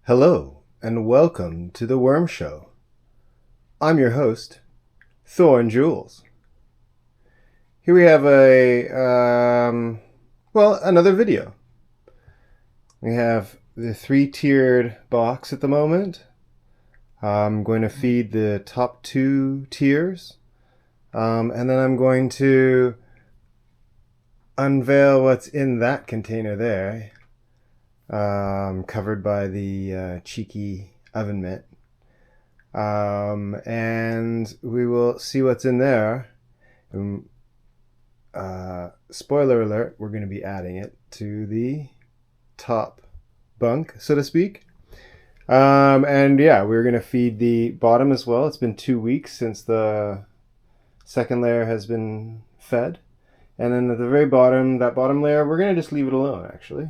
Hello, and welcome to the Worm Show. I'm your host, Thorn Jules. Here we have another video. We have the 3-tiered box at the moment. I'm going to feed the top 2 tiers, and then I'm going to unveil what's in that container there. Covered by the cheeky oven mitt. And we will see what's in there. Spoiler alert, we're going to be adding it to the top bunk, so to speak. And yeah, we're going to feed the bottom as well. It's been 2 weeks since the second layer has been fed. And then at the very bottom, that bottom layer, we're going to just leave it alone, actually.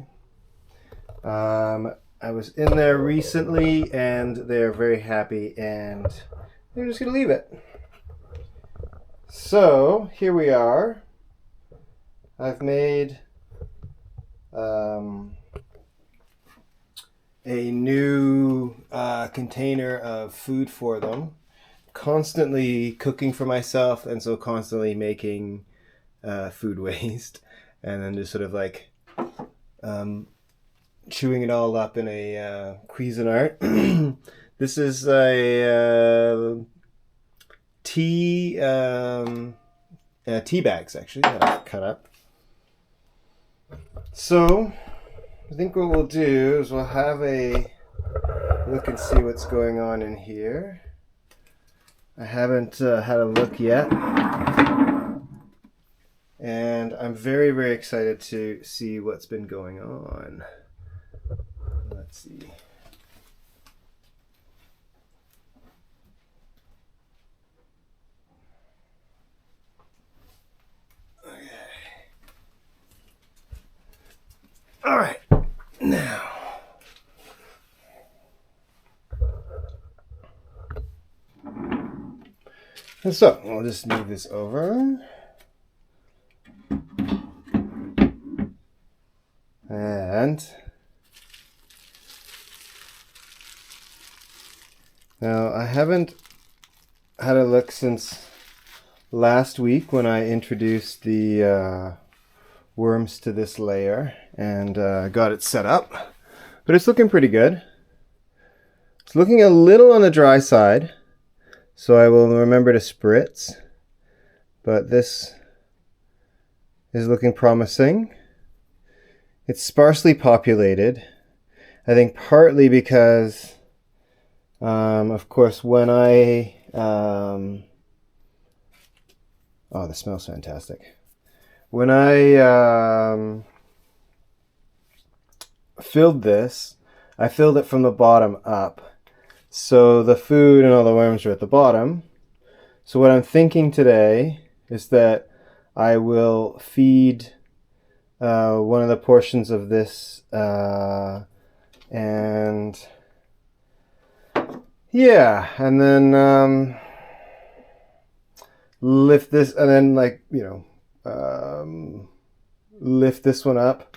I was in there recently and they're very happy and they're just going to leave it. So here we are. I've made a new container of food for them. Constantly cooking for myself and so constantly making food waste and then just sort of like chewing it all up in a Cuisinart. This is a tea bags actually that I've cut up. So I think what we'll do is we'll have a look and see what's going on in here. I haven't had a look yet. And I'm very, very excited to see what's been going on. Let's see. Okay. All right. Now. And so, I'll just move this over. And now I haven't had a look since last week when I introduced the worms to this layer and got it set up, but it's looking pretty good. It's looking a little on the dry side, so I will remember to spritz, but this is looking promising. It's sparsely populated, I think partly because, of course, when I, oh, this smells fantastic. When I filled this, I filled it from the bottom up. So the food and all the worms are at the bottom. So what I'm thinking today is that I will feed one of the portions of this and yeah, and then lift this and then lift this one up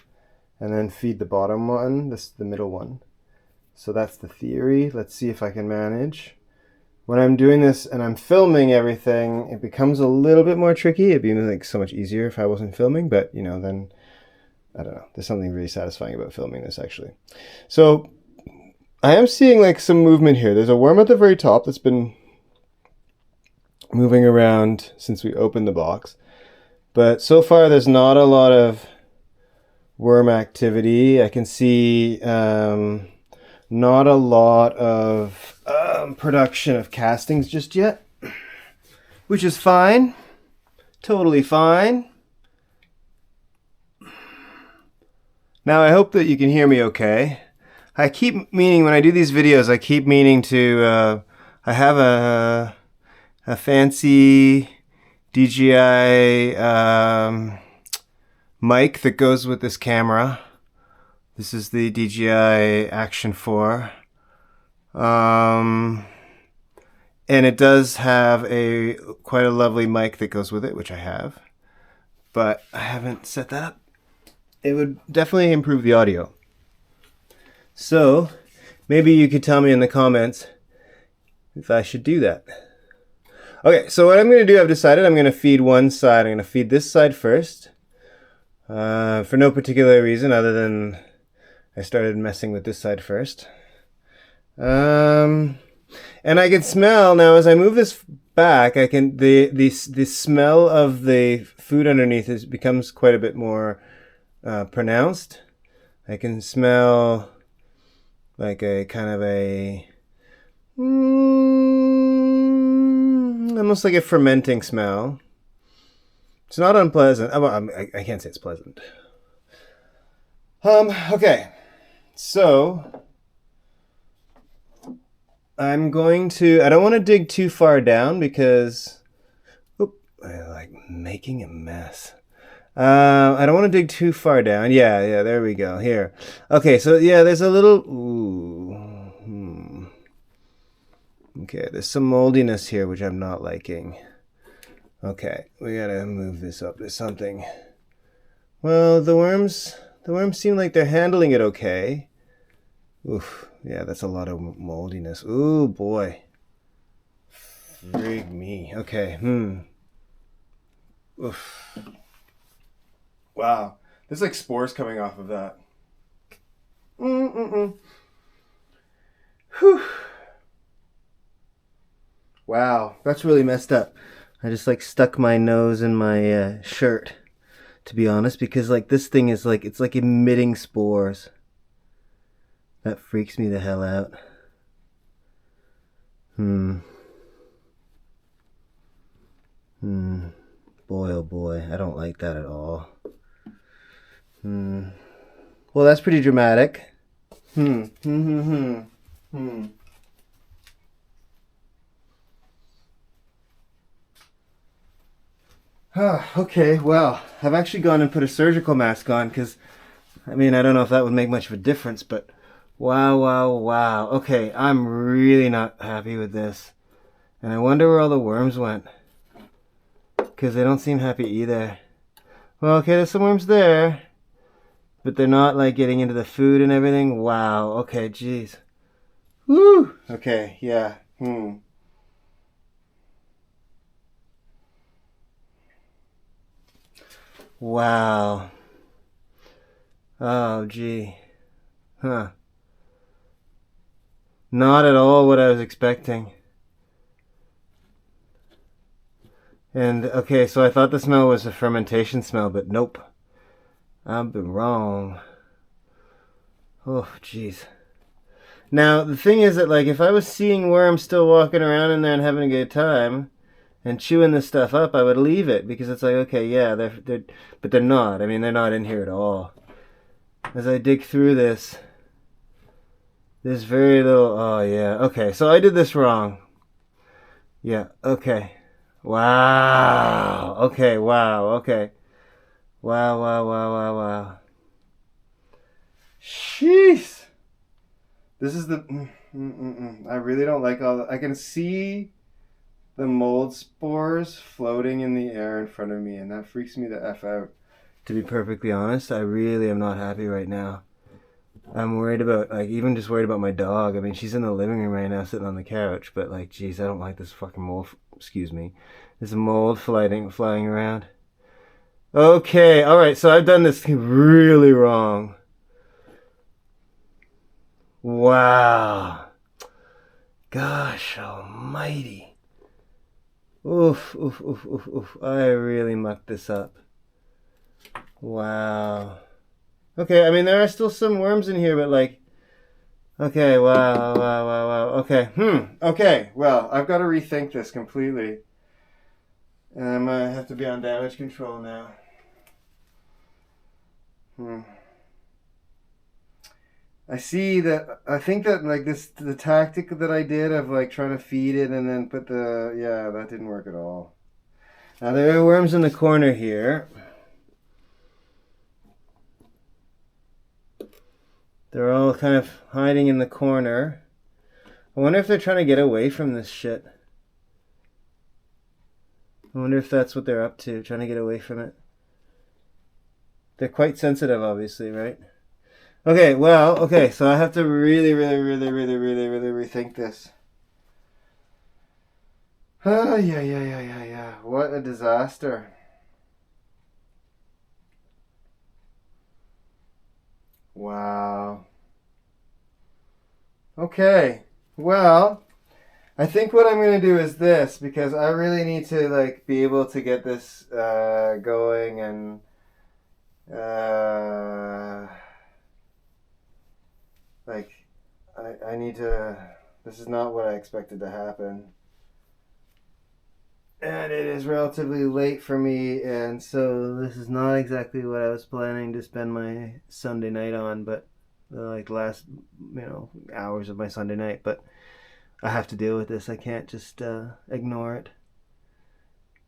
and then feed the bottom one, the middle one. So that's the theory. Let's see if I can manage. When I'm doing this and I'm filming everything, it becomes a little bit more tricky. It'd be like so much easier if I wasn't filming, but then I don't know. There's something really satisfying about filming this, actually. So I am seeing like some movement here. There's a worm at the very top that's been moving around since we opened the box. But so far, there's not a lot of worm activity. I can see not a lot of production of castings just yet, which is fine. Totally fine. Now, I hope that you can hear me okay. I keep meaning, when I do these videos, I keep meaning to, I have a fancy DJI mic that goes with this camera. This is the DJI Action 4. And it does have quite a lovely mic that goes with it, which I have. But I haven't set that up. It would definitely improve the audio. So maybe you could tell me in the comments if I should do that. Okay, so what I'm going to do, I've decided I'm going to feed one side. I'm going to feed this side first. For no particular reason other than I started messing with this side first. And I can smell now as I move this back. I can the smell of the food underneath becomes quite a bit more pronounced. I can smell like a kind of a almost like a fermenting smell. It's not unpleasant. I can't say it's pleasant. Okay, so I'm going to. I don't want to dig too far down because, I like making a mess. I don't want to dig too far down. Yeah, there we go. Here. Okay, so yeah, there's a little. Okay, there's some moldiness here, which I'm not liking. Okay, we gotta move this up. There's something. Well, the worms seem like they're handling it okay. Oof, yeah, that's a lot of moldiness. Ooh, boy. Frig me. Okay, Oof. Wow, there's like spores coming off of that. Whew. Wow, that's really messed up. I just like stuck my nose in my shirt, to be honest, because like this thing is like, it's like emitting spores. That freaks me the hell out. Boy, oh boy, I don't like that at all. Well, that's pretty dramatic. Okay, well, I've actually gone and put a surgical mask on because, I mean, I don't know if that would make much of a difference, but wow. Okay, I'm really not happy with this. And I wonder where all the worms went. Because they don't seem happy either. Well, okay, there's some worms there. But they're not, like, getting into the food and everything. Wow, okay, jeez. Woo! Okay, yeah. Wow. Oh, gee. Huh. Not at all what I was expecting. And, okay, so I thought the smell was a fermentation smell, but nope. I've been wrong. Oh, jeez. Now, the thing is that, like, if I was seeing worms still walking around in there and having a good time and chewing this stuff up, I would leave it because it's like, okay, yeah, but they're not. I mean, they're not in here at all. As I dig through this, there's very little. Oh, yeah. Okay, so I did this wrong. Yeah, okay. Wow. Okay, wow. Okay. Wow. Jeez. This is the. I really don't like all that. I can see the mold spores floating in the air in front of me, and that freaks me the F out. To be perfectly honest, I really am not happy right now. I'm worried about, like, even just worried about my dog. I mean, she's in the living room right now sitting on the couch, but, like, geez, I don't like this fucking mold. Excuse me. There's a mold flying around. Okay, alright, so I've done this really wrong. Wow. Gosh almighty. Oof. I really mucked this up. Wow. Okay, I mean, there are still some worms in here, but like... Okay, wow. Okay, okay, well, I've got to rethink this completely. And I might have to be on damage control now. I see that. I think that like the tactic that I did of like trying to feed it and then put that didn't work at all. Now there are worms in the corner here. They're all kind of hiding in the corner. I wonder if they're trying to get away from this shit. I wonder if that's what they're up to, trying to get away from it. They're quite sensitive, obviously, right? Okay, well, okay, so I have to really rethink this. Yeah. What a disaster. Wow. Okay. Well, I think what I'm going to do is this because I really need to like be able to get this going and uh, like I need to. This is not what I expected to happen. And it is relatively late for me, and so this is not exactly what I was planning to spend my Sunday night on, but like last, hours of my Sunday night. But I have to deal with this. I can't just ignore it.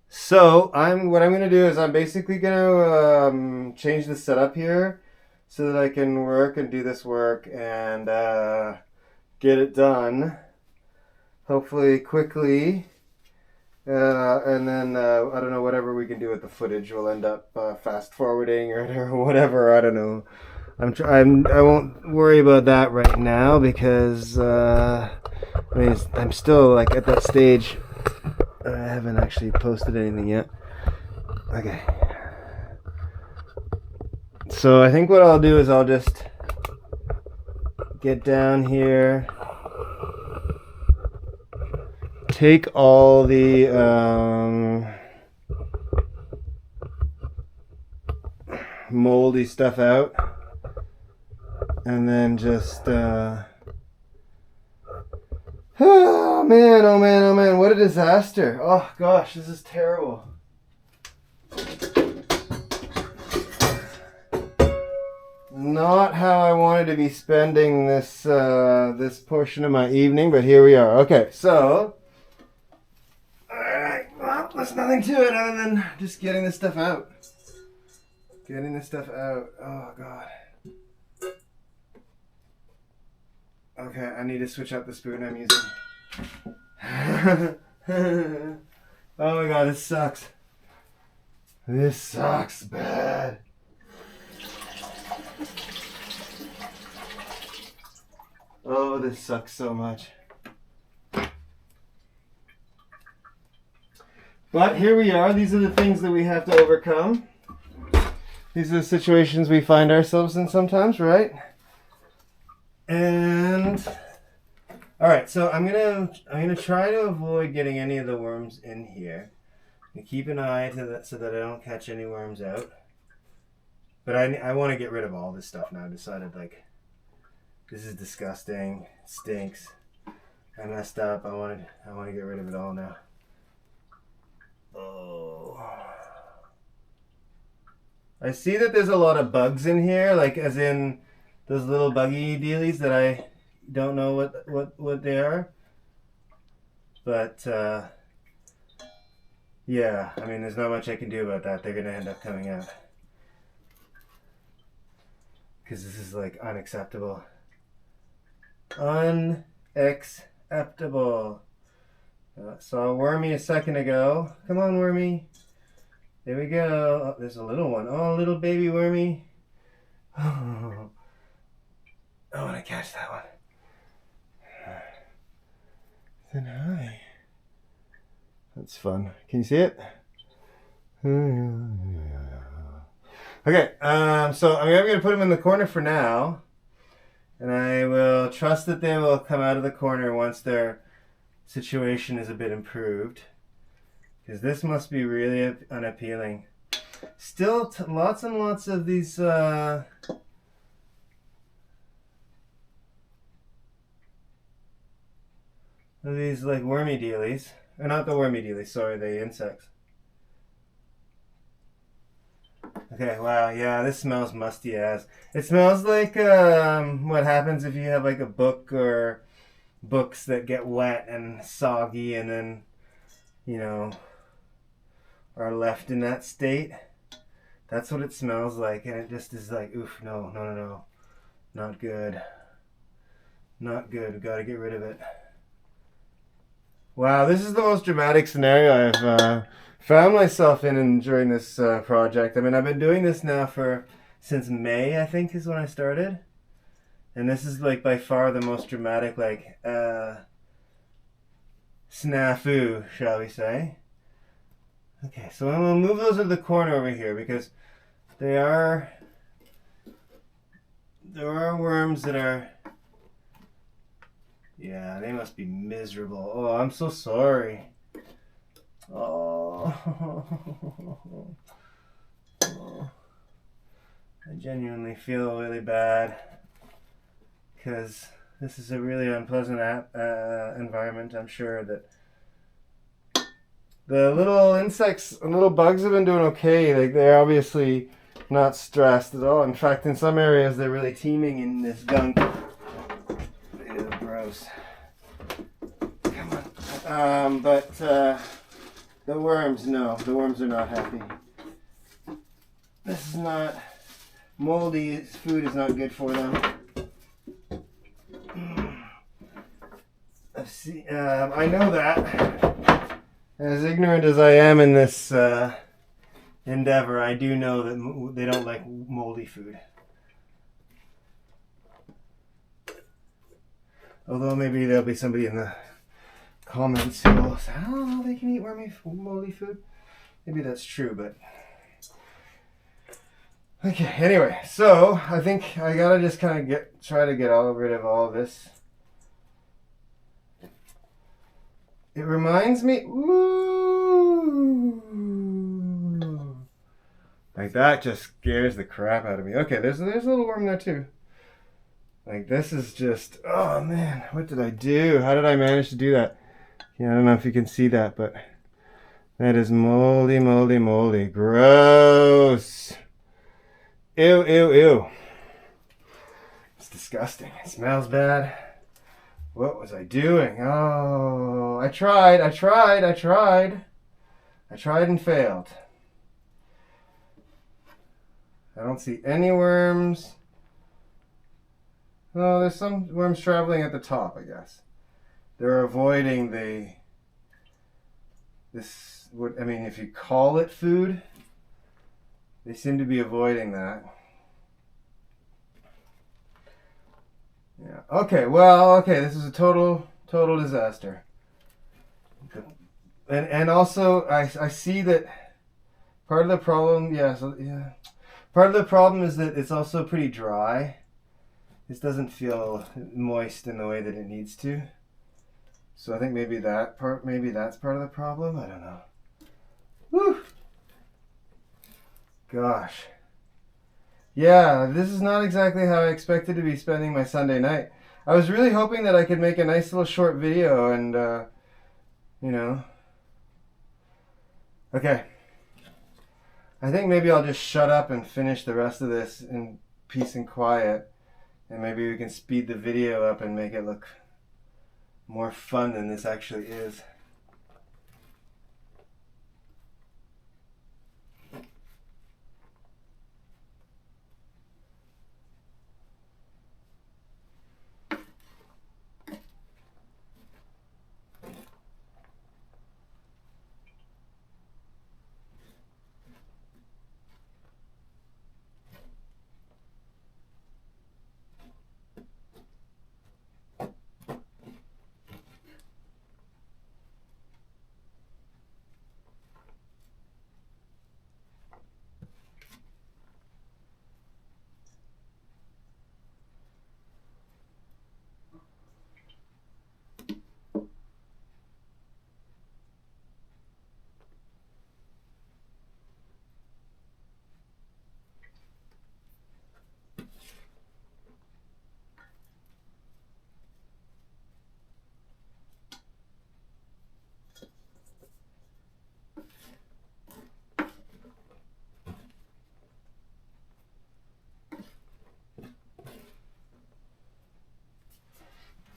So what I'm gonna do is I'm basically gonna change the setup here so that I can work and do this work and get it done, hopefully quickly. And then I don't know, whatever we can do with the footage, we'll end up fast forwarding or whatever. I don't know. I won't worry about that right now because I'm still like at that stage. I haven't actually posted anything yet. Okay. So I think what I'll do is I'll just get down here, take all the moldy stuff out, and then just oh man, what a disaster. Oh gosh, this is terrible. Not how I wanted to be spending this this portion of my evening, but here we are. Okay, so alright, well, there's nothing to it other than just getting this stuff out. Getting this stuff out. Oh god. Okay, I need to switch out the spoon I'm using. Oh my god, this sucks. This sucks bad. Oh, this sucks so much. But here we are. These are the things that we have to overcome. These are the situations we find ourselves in sometimes, right? And all right, so I'm gonna try to avoid getting any of the worms in here. And keep an eye to that so that I don't catch any worms out. But I want to get rid of all this stuff now. I decided like this is disgusting. It stinks. I messed up. I want to get rid of it all now. Oh. I see that there's a lot of bugs in here, like as in those little buggy dealies that I don't know what they are. But yeah, I mean there's not much I can do about that. They're gonna end up coming out. Because this is like unacceptable. Unacceptable. Saw a wormy a second ago. Come on, wormy. There we go. Oh, there's a little one. Oh, little baby wormy. Oh, I want to catch that one. Then hi. That's fun. Can you see it? Okay, so I'm going to put them in the corner for now. And I will trust that they will come out of the corner once their situation is a bit improved. Because this must be really unappealing. Still lots and lots of these like wormy dealies. Or not the wormy dealies, sorry, the insects. Okay, wow, yeah, this smells musty as. It smells like what happens if you have like a book or books that get wet and soggy and then, are left in that state. That's what it smells like, and it just is like, oof, no. Not good. Not good, gotta get rid of it. Wow, this is the most dramatic scenario I've found myself in during this project. I mean, I've been doing this now since May, I think, is when I started. And this is like by far the most dramatic, like, snafu, shall we say. Okay, so I'm going to move those to the corner over here because there are worms that are, yeah, they must be miserable. Oh, I'm so sorry. Oh. Oh. I genuinely feel really bad because this is a really unpleasant environment. I'm sure that the little insects and little bugs have been doing okay. Like, they're obviously not stressed at all. In fact, in some areas, they're really teeming in this gunk. Ew, gross. Come on. But the worms, no. The worms are not happy. This is not... Moldy food is not good for them. I know that. As ignorant as I am in this endeavor, I do know that they don't like moldy food. Although maybe there'll be somebody in the comments who will say, oh, they can eat moldy food. Maybe that's true, but... Okay, anyway, so I think I gotta just kind of try to get rid of all of this. It reminds me, ooh, like that just scares the crap out of me. Okay, there's a little worm there too. Like, this is just, oh man, what did I do? How did I manage to do that? Yeah, I don't know if you can see that, but that is moldy, moldy, moldy. Gross. Ew, ew, ew. It's disgusting. It smells bad. What was I doing? Oh, I tried and failed. I don't see any worms. Oh, there's some worms traveling at the top, I guess. They're avoiding if you call it food, they seem to be avoiding that. Yeah. Okay. Well. Okay. This is a total disaster. And also I see that part of the problem. Yeah. So yeah. Part of the problem is that it's also pretty dry. This doesn't feel moist in the way that it needs to. So I think maybe that's part of the problem. I don't know. Whew. Gosh. Yeah, this is not exactly how I expected to be spending my Sunday night. I was really hoping that I could make a nice little short video and, Okay. I think maybe I'll just shut up and finish the rest of this in peace and quiet. And maybe we can speed the video up and make it look more fun than this actually is.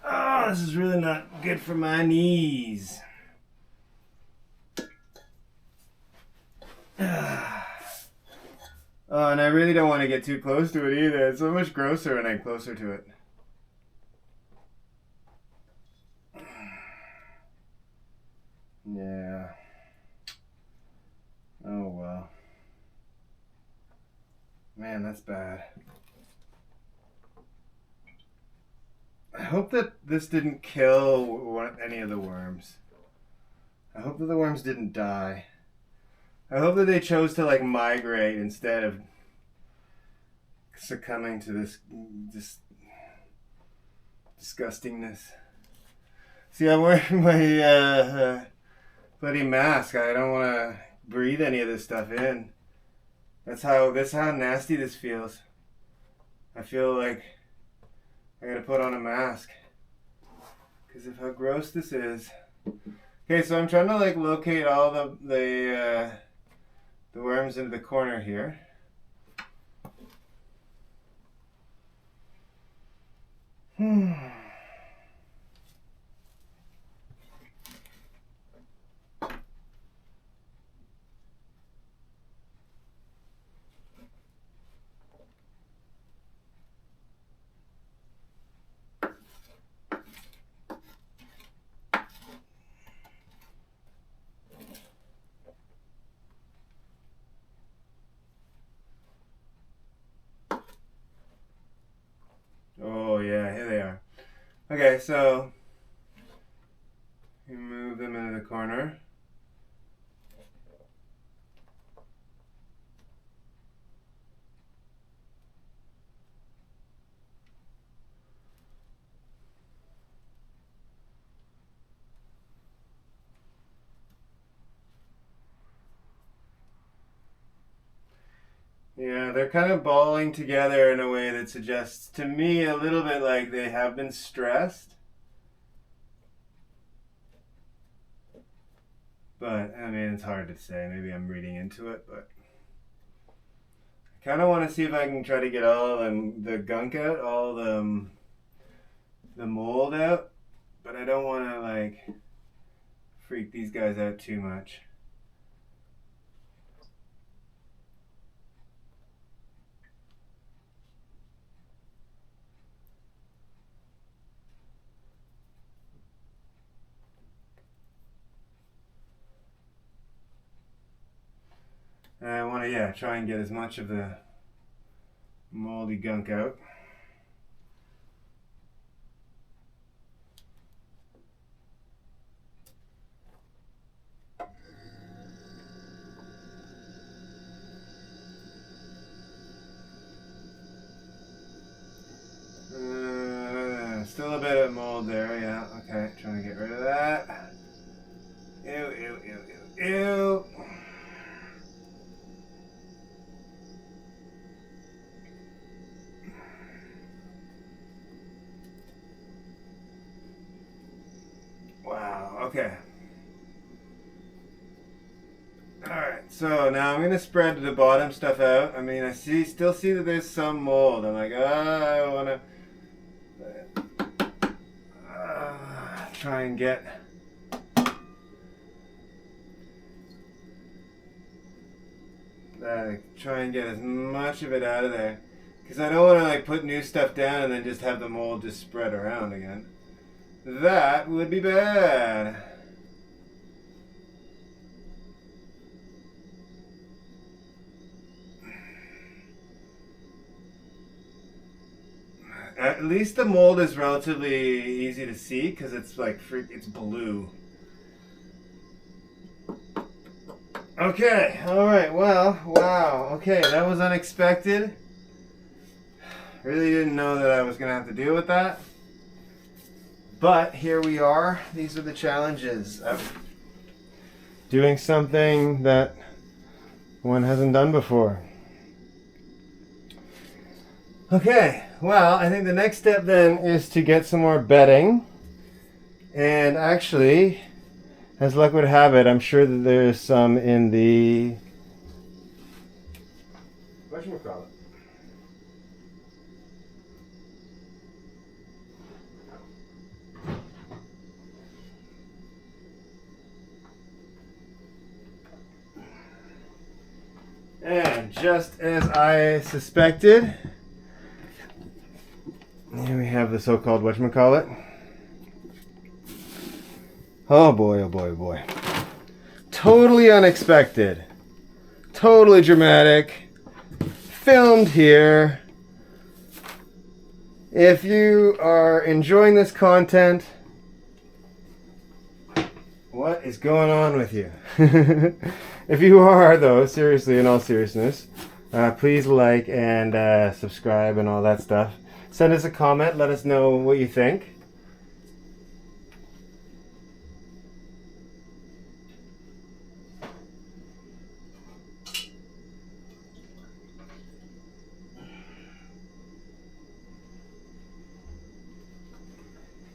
Oh, this is really not good for my knees. Oh, and I really don't want to get too close to it either. It's so much grosser when I'm closer to it. Yeah. Oh well. Man, that's bad. hope that this didn't kill any of the worms. I hope that the worms didn't die. I hope that they chose to like migrate instead of succumbing to this disgustingness. See, I'm wearing my bloody mask. I don't want to breathe any of this stuff in. That's how nasty this feels. I feel like I gotta put on a mask because of how gross this is. Okay, so I'm trying to like locate all the worms into the corner here. Oh yeah, here they are. Okay, so you move them into the corner. Yeah, they're kind of balling together in a way that suggests to me a little bit like they have been stressed. But, I mean, it's hard to say. Maybe I'm reading into it, but I kind of want to see if I can try to get all the gunk out, all the mold out, but I don't want to, like, freak these guys out too much. And I want to, yeah, try and get as much of the moldy gunk out. Still a bit of mold there, yeah. Okay, trying to get rid of that. Ew, ew, ew, ew, ew. Wow, okay. Alright, so now I'm going to spread the bottom stuff out. I mean, still see that there's some mold. I'm like, I want to try and get as much of it out of there, because I don't want to like put new stuff down and then just have the mold just spread around again. That would be bad. At least the mold is relatively easy to see because it's like it's blue. Okay, alright, well, wow, okay, that was unexpected. Really didn't know that I was going to have to deal with that. But here we are. These are the challenges of doing something that one hasn't done before. Okay, well, I think the next step then is to get some more bedding. And actually, as luck would have it, I'm sure that there's some in the whatchamacallit. And just as I suspected, here we have the so-called whatchamacallit. Oh boy, oh boy, oh boy. Totally unexpected. Totally dramatic. Filmed here If you are enjoying this content, what is going on with you? If you are, though, seriously, in all seriousness, please like and subscribe and all that stuff. Send us a comment. Let us know what you think.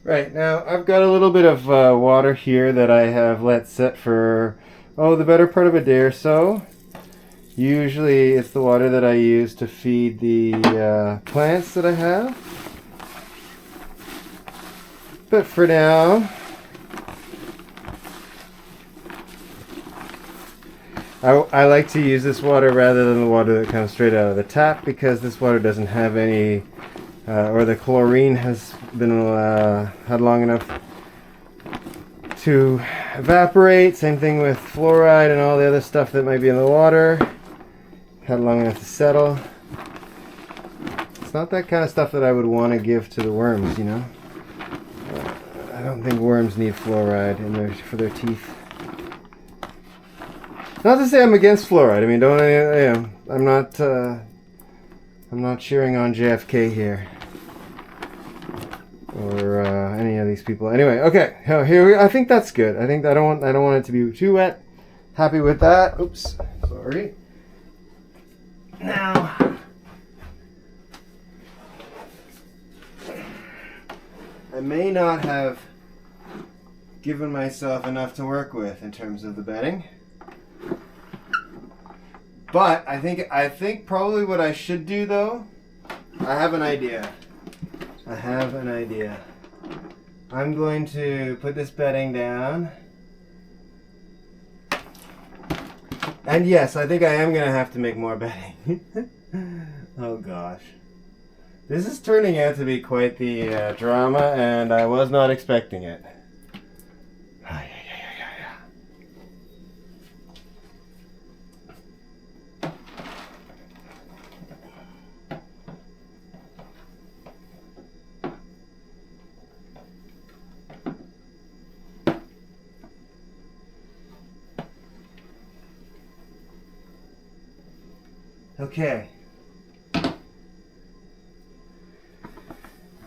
Right, now I've got a little bit of water here that I have let set for, the better part of a day or so. Usually it's the water that I use to feed the plants that I have. But for now, I like to use this water rather than the water that comes straight out of the tap, because this water doesn't have any or the chlorine has been had long enough to evaporate. Same thing with fluoride and all the other stuff that might be in the water. Had long enough to settle. It's not that kind of stuff that I would want to give to the worms, you know. I don't think worms need fluoride for their teeth. Not to say I'm against fluoride. I mean, I'm not cheering on JFK here, or any of these people. Anyway, okay, here I think that's good. I don't want it to be too wet. Happy with that. Oops, sorry. Now, I may not have given myself enough to work with in terms of the bedding. But I think probably what I should do, though, I have an idea. I'm going to put this bedding down. And yes, I think I am going to have to make more bedding. Oh gosh. This is turning out to be quite the drama, and I was not expecting it. Okay.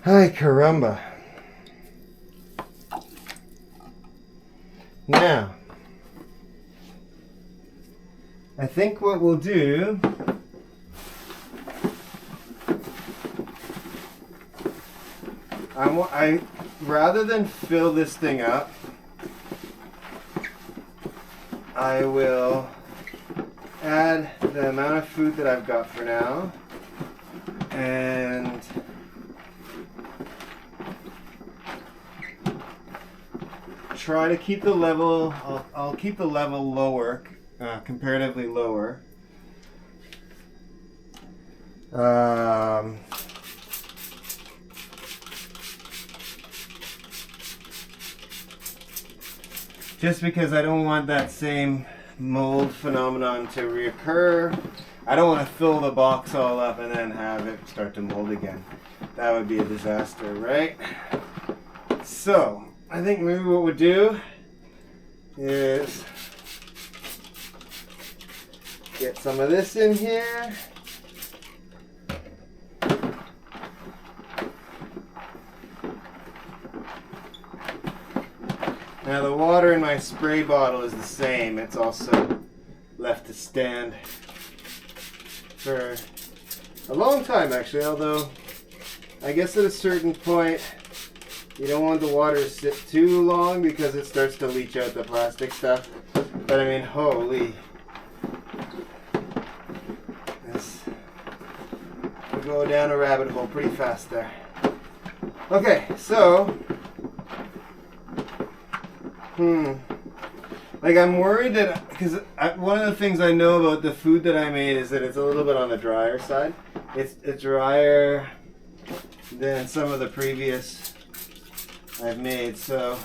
Ay, caramba. Now, I think what we'll do rather than fill this thing up, I will add the amount of food that I've got for now, and try to keep the level. I'll keep the level lower, comparatively lower. Just because I don't want that same mold phenomenon to reoccur. I don't want to fill the box all up and then have it start to mold again. That would be a disaster, right? So, I think maybe what we'll do is get some of this in here. Now the water in my spray bottle is the same. It's also left to stand for a long time, actually, although I guess at a certain point you don't want the water to sit too long because it starts to leach out the plastic stuff. But I mean, holy, this will go down a rabbit hole pretty fast there. Okay, so like I'm worried that, because one of the things I know about the food that I made is that it's a little bit on the drier side. It's drier than some of the previous I've made, so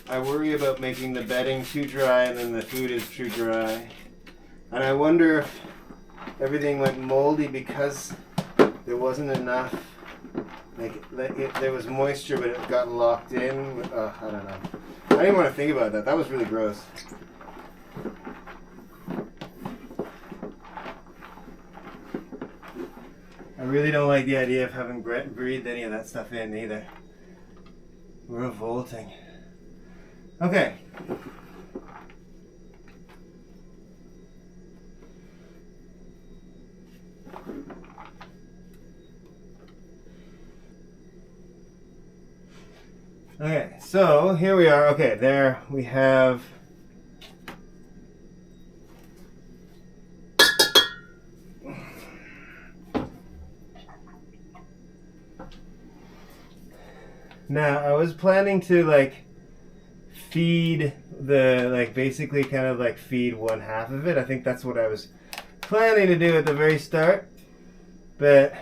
I worry about making the bedding too dry and then the food is too dry. And I wonder if everything went moldy because there there wasn't enough. There was moisture, but it got locked in. I don't know. I didn't want to think about that. That was really gross. I really don't like the idea of having breathed any of that stuff in either. Revolting. Okay. Okay, so here we are. Okay, there we have now I was planning to feed basically kind of feed one half of it. I think that's what I was planning to do at the very start, but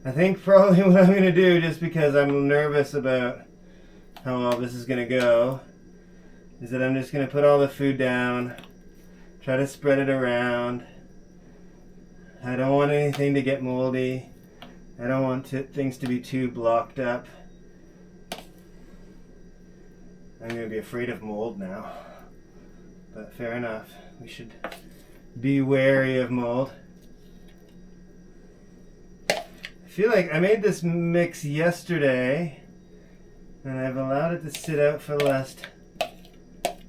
I think probably what I'm going to do, just because I'm nervous about how all this is going to go, is that I'm just going to put all the food down, try to spread it around. I don't want anything to get moldy. I don't want things to be too blocked up. I'm going to be afraid of mold now. But fair enough. We should be wary of mold. I feel like I made this mix yesterday, and I've allowed it to sit out for the last, I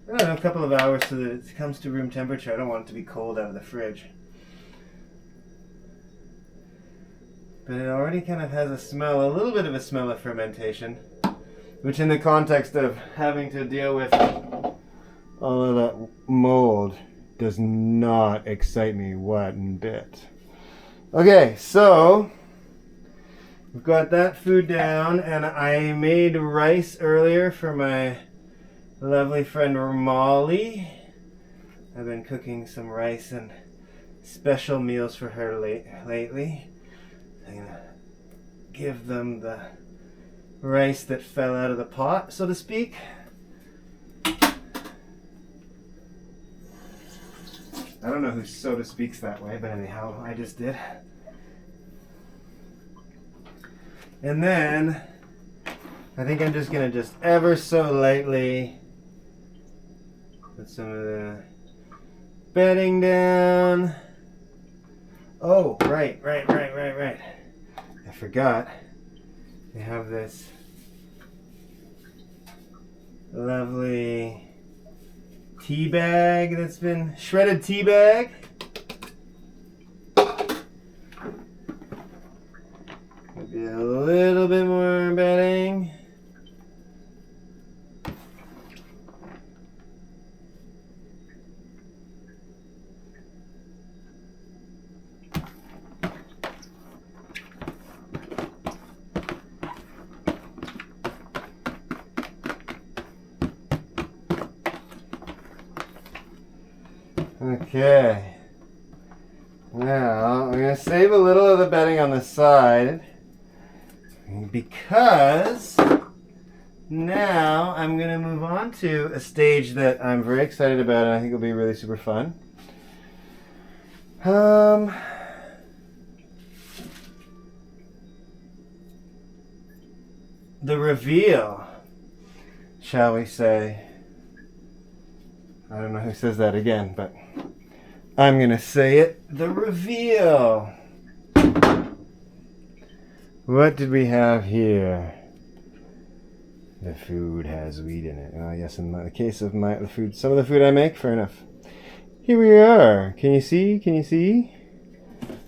don't know, a couple of hours so that it comes to room temperature. I don't want it to be cold out of the fridge. But it already kind of has a smell, a little bit of a smell of fermentation, which in the context of having to deal with all of that mold does not excite me one bit. Okay, so we've got that food down, and I made rice earlier for my lovely friend Molly. I've been cooking some rice and special meals for her lately. I'm gonna give them the rice that fell out of the pot, so to speak. I don't know who so to speaks that way, but anyhow, I just did. And then I think I'm just gonna ever so lightly put some of the bedding down. Oh, right. I forgot. We have this lovely tea bag that's been shredded tea bag. Maybe a little bit more bedding. Okay, now I'm going to save a little of the bedding on the side because now I'm going to move on to a stage that I'm very excited about, and I think will be really super fun. The reveal, shall we say. I don't know who says that again, but I'm going to say it. The reveal. What did we have here? The food has wheat in it. Yes, in the case of the food, some of the food I make, fair enough. Here we are. Can you see? Can you see?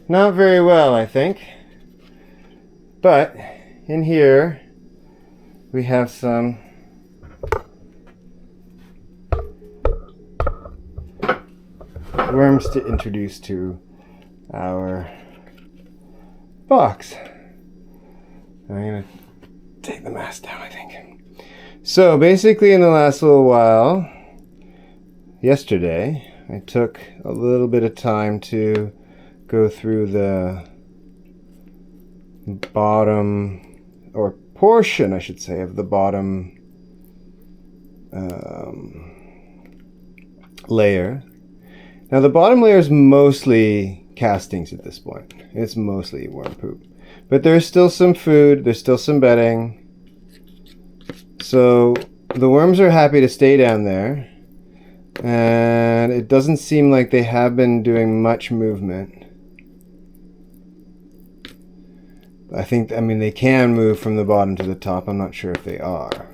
Not very well, I think. But in here, we have some worms to introduce to our box. I'm going to take the mask down, I think. So basically in the last little while, yesterday, I took a little bit of time to go through the bottom, or portion, I should say, of the bottom layer. Now the bottom layer is mostly castings at this point. It's mostly worm poop. But there's still some food, there's still some bedding. So the worms are happy to stay down there. And it doesn't seem like they have been doing much movement. I mean, they can move from the bottom to the top. I'm not sure if they are.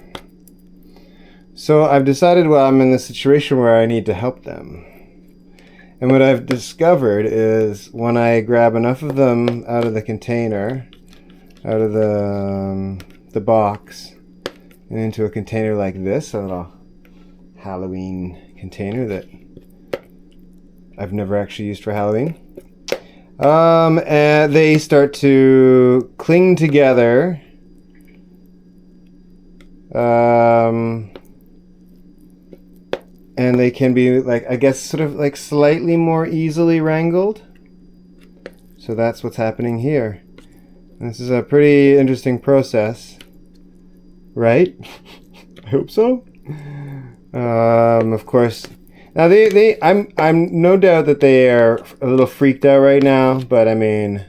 So I've decided, well, I'm in this situation where I need to help them. And what I've discovered is when I grab enough of them out of the container, out of the box, and into a container like this, a little Halloween container that I've never actually used for Halloween. And they start to cling together. And they can be, like, I guess, sort of like slightly more easily wrangled. So that's what's happening here. This is a pretty interesting process, right? I hope so. Of course. Now I'm no doubt that they are a little freaked out right now, but I mean,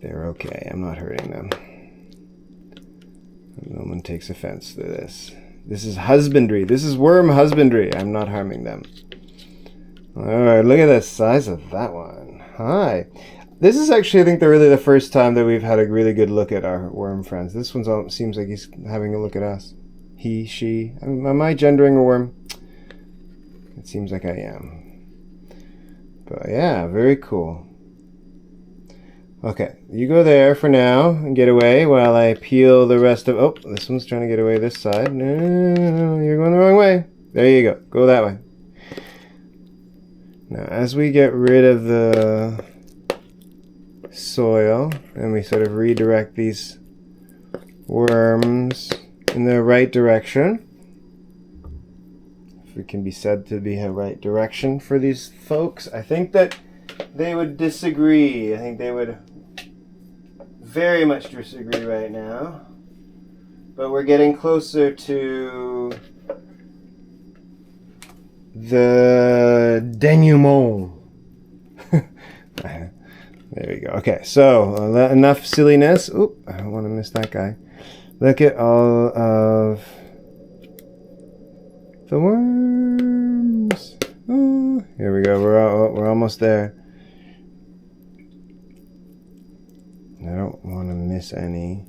they're okay. I'm not hurting them. No one takes offense to this. This is husbandry. This is worm husbandry. I'm not harming them. All right, look at the size of that one. Hi. This is actually, I think, really the first time that we've had a really good look at our worm friends. This one seems like he's having a look at us. He, she. Am I gendering a worm? It seems like I am. But yeah, very cool. Okay, you go there for now and get away while I peel the rest of... Oh, this one's trying to get away this side. No, you're going the wrong way. There you go. Go that way. Now, as we get rid of the soil and we sort of redirect these worms in the right direction, if it can be said to be a right direction for these folks, I think that they would disagree. I think they would very much disagree right now. But we're getting closer to the denouement. There we go. Okay, so enough silliness. Oop, I don't want to miss that guy. Look at all of the worms. Oh, here we go. We're almost there. I don't want to miss any.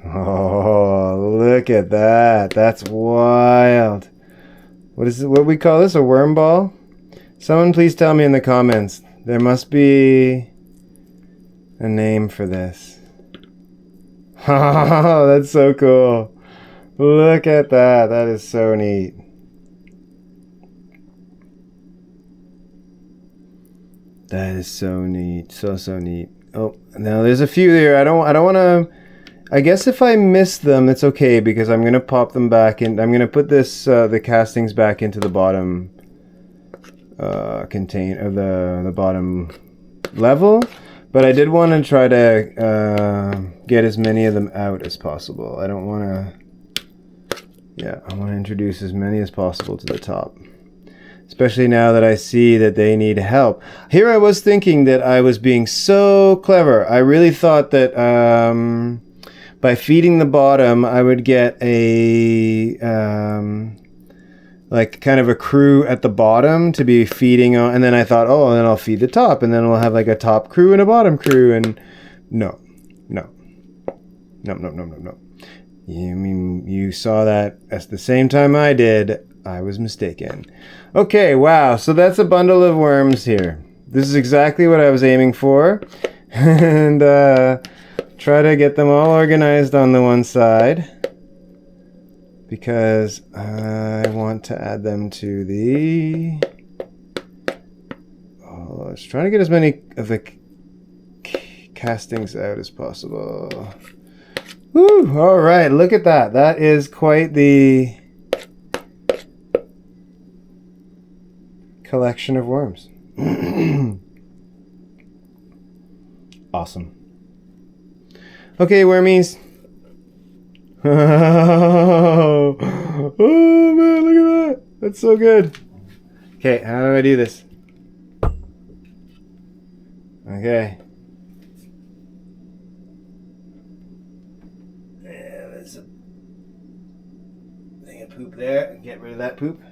Oh, look at that. That's wild. What is it? What we call this? A worm ball? Someone please tell me in the comments. There must be a name for this. Oh, that's so cool. Look at that. That is so neat. That is so neat. So neat. Oh, now there's a few there. I don't want to... I guess if I miss them, it's okay because I'm going to pop them back in. I'm going to put this the castings back into the bottom the bottom level, but I did want to try to get as many of them out as possible. I don't want to... Yeah, I want to introduce as many as possible to the top. Especially now that I see that they need help. Here I was thinking that I was being so clever. I really thought that by feeding the bottom, I would get a like kind of a crew at the bottom to be feeding on, and then I thought, oh, and then I'll feed the top, and then we'll have like a top crew and a bottom crew, and no. You saw that at the same time I did. I was mistaken. Okay, wow, so that's a bundle of worms here. This is exactly what I was aiming for. And try to get them all organized on the one side because I want to add them to the... Oh, I was trying to get as many of the castings out as possible. Woo, all right, look at that. That is quite the collection of worms. Awesome. Okay, wormies. Oh man, look at that. That's so good. Okay, how do I do this? Okay. Yeah, there's a thing of poop there. Get rid of that poop.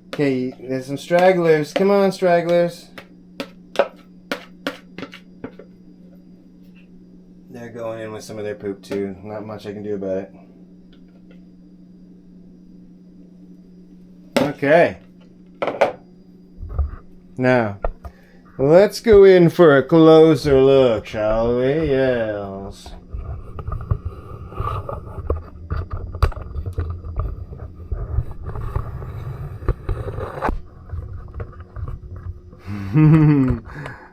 Okay, there's some stragglers. Come on, stragglers. They're going in with some of their poop too. Not much I can do about it. Okay. Now, let's go in for a closer look, shall we? Yes.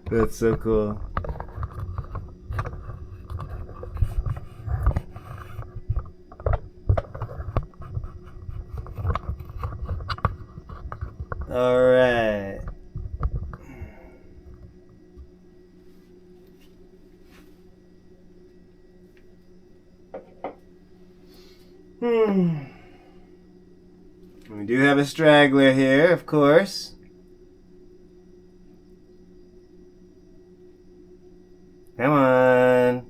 That's so cool. All right. We do have a straggler here, of course. Come on.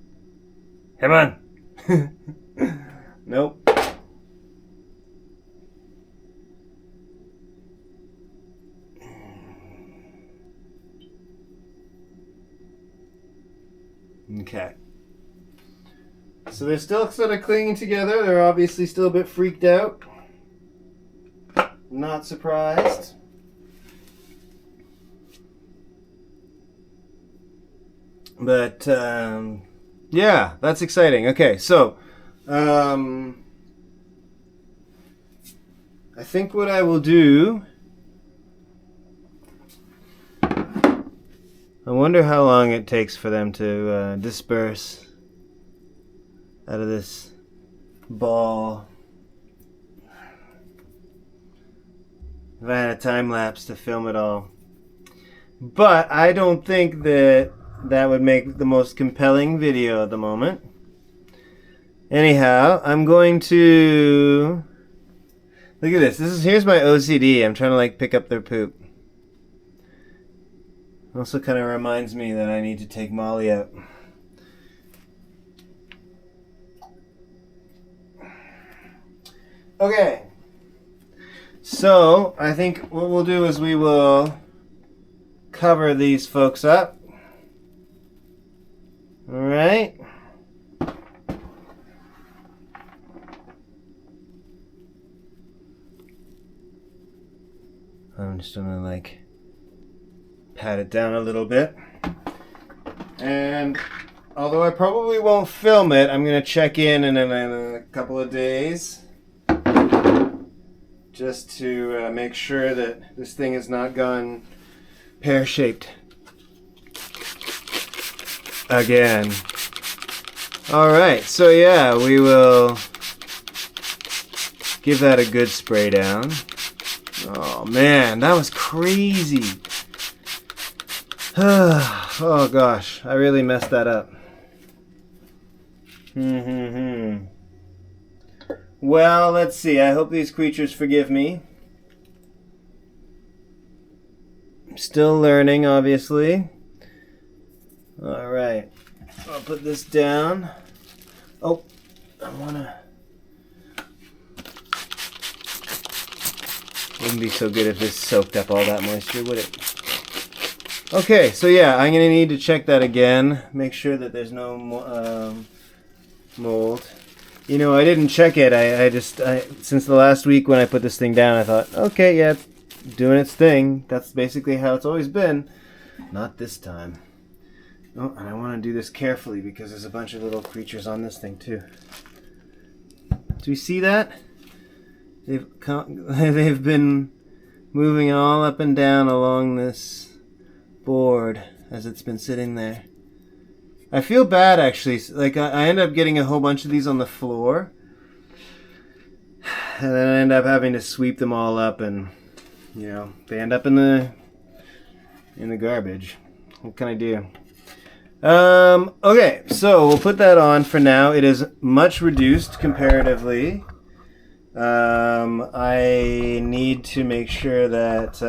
Come on. Nope. Okay. So they're still sort of clinging together. They're obviously still a bit freaked out. Not surprised. But, yeah, that's exciting. Okay, so, I think what I will do... I wonder how long it takes for them to disperse out of this ball. If I had a time lapse to film it all. But I don't think that would make the most compelling video at the moment. Anyhow, I'm going to... Look at this. Here's my OCD. I'm trying to like pick up their poop. Also kind of reminds me that I need to take Molly out. Okay. So, I think what we'll do is we will cover these folks up. Alright. I'm just gonna like pat it down a little bit. And although I probably won't film it, I'm gonna check in a couple of days. Just to make sure that this thing has not gone pear-shaped again. Alright, so yeah, we will give that a good spray down. Oh man, that was crazy. Oh gosh, I really messed that up. Well, let's see. I hope these creatures forgive me. I'm still learning, obviously. Alright. I'll put this down. Oh, I wanna... Wouldn't be so good if this soaked up all that moisture, would it? Okay, so yeah, I'm gonna need to check that again. Make sure that there's no mold. You know, I didn't check it. I since the last week when I put this thing down, I thought, okay, yeah, it's doing its thing. That's basically how it's always been. Not this time. Oh, and I want to do this carefully because there's a bunch of little creatures on this thing too. Do you see that? They've been moving all up and down along this board as it's been sitting there. I feel bad actually. Like I end up getting a whole bunch of these on the floor, and then I end up having to sweep them all up, and you know they end up in the garbage. What can I do? Okay, so we'll put that on for now. It is much reduced comparatively. I need to make sure that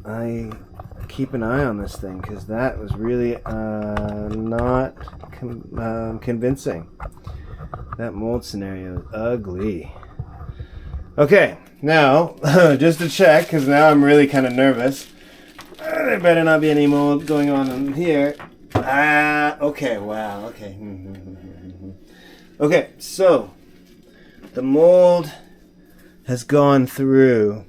I keep an eye on this thing, because that was really not convincing. That mold scenario is ugly. Okay, now, just to check, because now I'm really kind of nervous. There better not be any mold going on in here. Okay, wow, okay. Okay, so the mold has gone through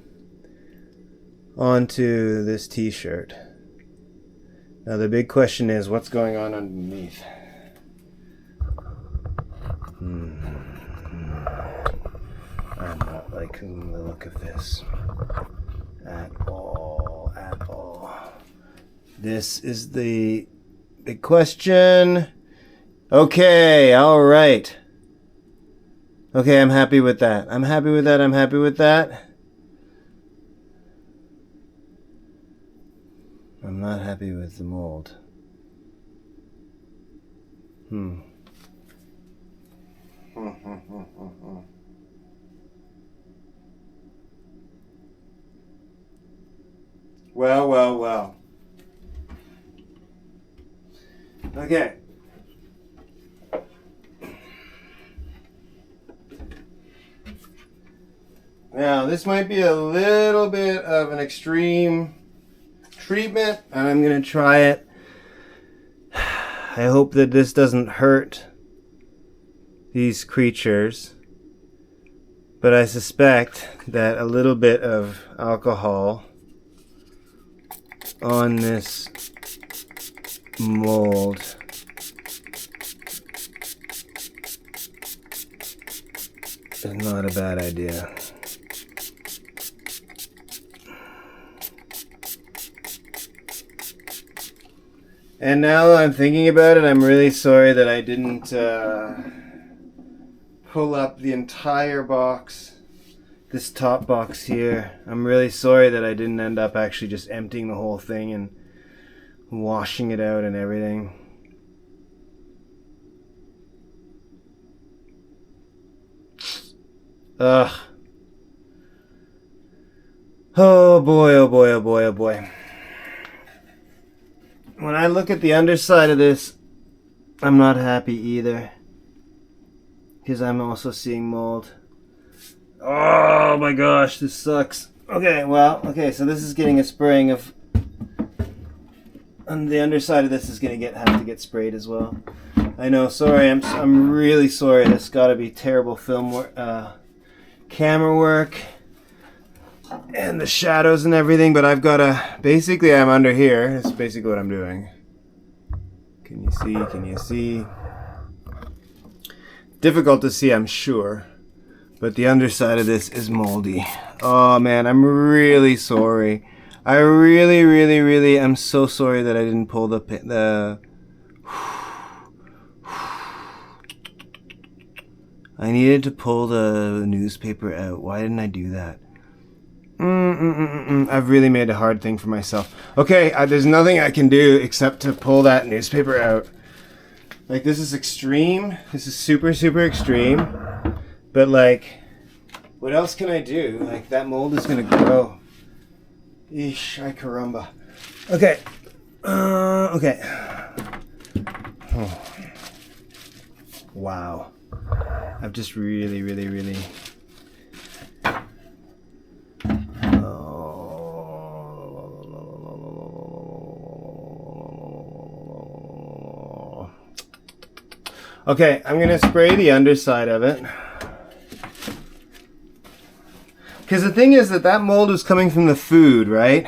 onto this t-shirt. Now the big question is, what's going on underneath? I'm not liking the look of this at all, at all. This is the big question. Okay, all right. Okay, I'm happy with that. I'm happy with that. I'm happy with that. I'm not happy with the mold. Well. Okay. Now, this might be a little bit of an extreme treatment, and I'm going to try it. I hope that this doesn't hurt these creatures, but I suspect that a little bit of alcohol on this mold is not a bad idea. And now I'm thinking about it, I'm really sorry that I didn't pull up the entire box, this top box here. I'm really sorry that I didn't end up actually just emptying the whole thing and washing it out and everything. Ugh. Oh boy, oh boy, oh boy, oh boy. When I look at the underside of this, I'm not happy either, because I'm also seeing mold. Oh my gosh, this sucks. Okay, well, okay, so this is getting a spraying of, and the underside of this is gonna have to get sprayed as well. I know, sorry, I'm really sorry. This got to be terrible film work, camera work, and the shadows and everything, but I've got to, basically I'm under here. That's basically what I'm doing. Can you see? Can you see? Difficult to see, I'm sure, but the underside of this is moldy. Oh man, I'm really sorry. I really am so sorry that I didn't pull the I needed to pull the newspaper out. Why didn't I do that? I've really made a hard thing for myself. Okay, there's nothing I can do except to pull that newspaper out. Like, this is extreme. This is super extreme. But, like, what else can I do? Like, that mold is going to grow. Eesh, ay caramba. Okay. Okay. Oh. Wow. I've just really Okay, I'm gonna spray the underside of it. Because the thing is that mold was coming from the food, right?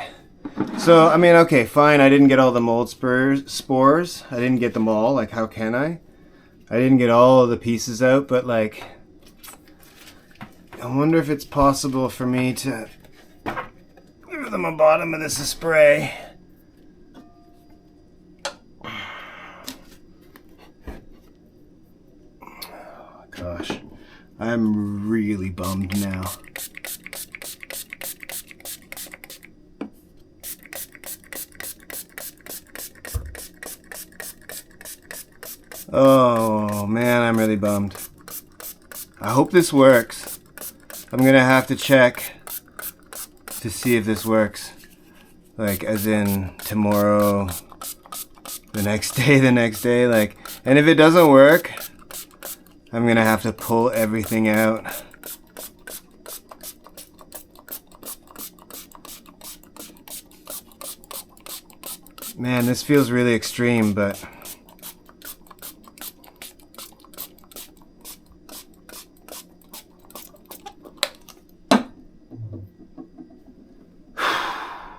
So, I mean, okay, fine, I didn't get all the mold spores. I didn't get them all, like, how can I? I didn't get all of the pieces out, but, like, I wonder if it's possible for me to give them a bottom of this spray. Oh, gosh, I'm really bummed now. Oh man, I'm really bummed. I hope this works. I'm gonna have to check to see if this works. Like, as in tomorrow, the next day, like, and if it doesn't work, I'm gonna have to pull everything out. Man, this feels really extreme, but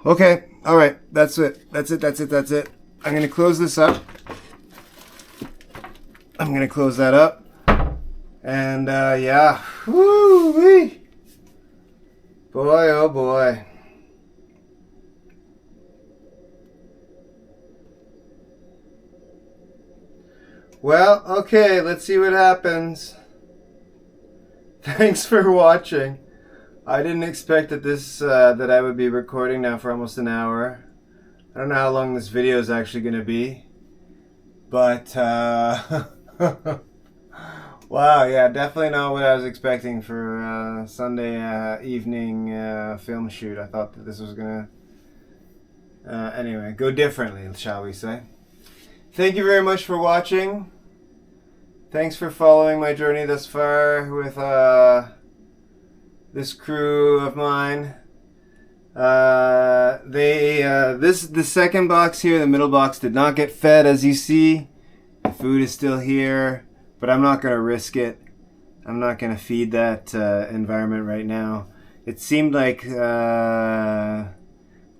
okay, all right, that's it. That's it. I'm gonna close this up. I'm gonna close that up, and yeah, woo-wee. Boy, oh boy. Well, okay, let's see what happens. Thanks for watching. I didn't expect that that I would be recording now for almost an hour. I don't know how long this video is actually going to be, but wow, yeah, definitely not what I was expecting for Sunday evening film shoot. I thought that this was going to anyway go differently, shall we say. Thank you very much for watching. Thanks for following my journey thus far with this crew of mine. The second box here, the middle box, did not get fed, as you see. The food is still here, but I'm not going to risk it. I'm not going to feed that environment right now. It seemed like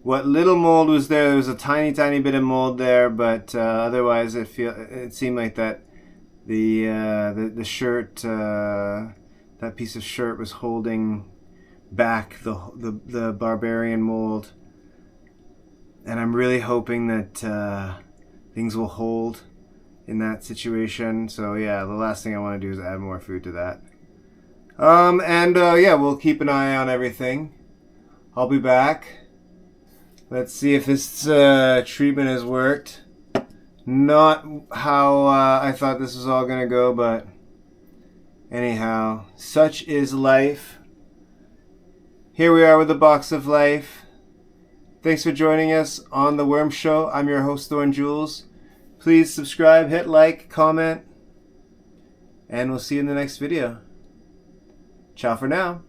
what little mold was there was a tiny bit of mold there, but otherwise it seemed like that the shirt, that piece of shirt was holding back the barbarian mold, and I'm really hoping that things will hold in that situation. So yeah, the last thing I want to do is add more food to that. Yeah, we'll keep an eye on everything. I'll be back. Let's see if this treatment has worked. Not how I thought this was all gonna go, but anyhow, such is life. Here we are with the box of life. Thanks for joining us on The Worm Show. I'm your host, Thorn Jules. Please subscribe, hit like, comment, and we'll see you in the next video. Ciao for now.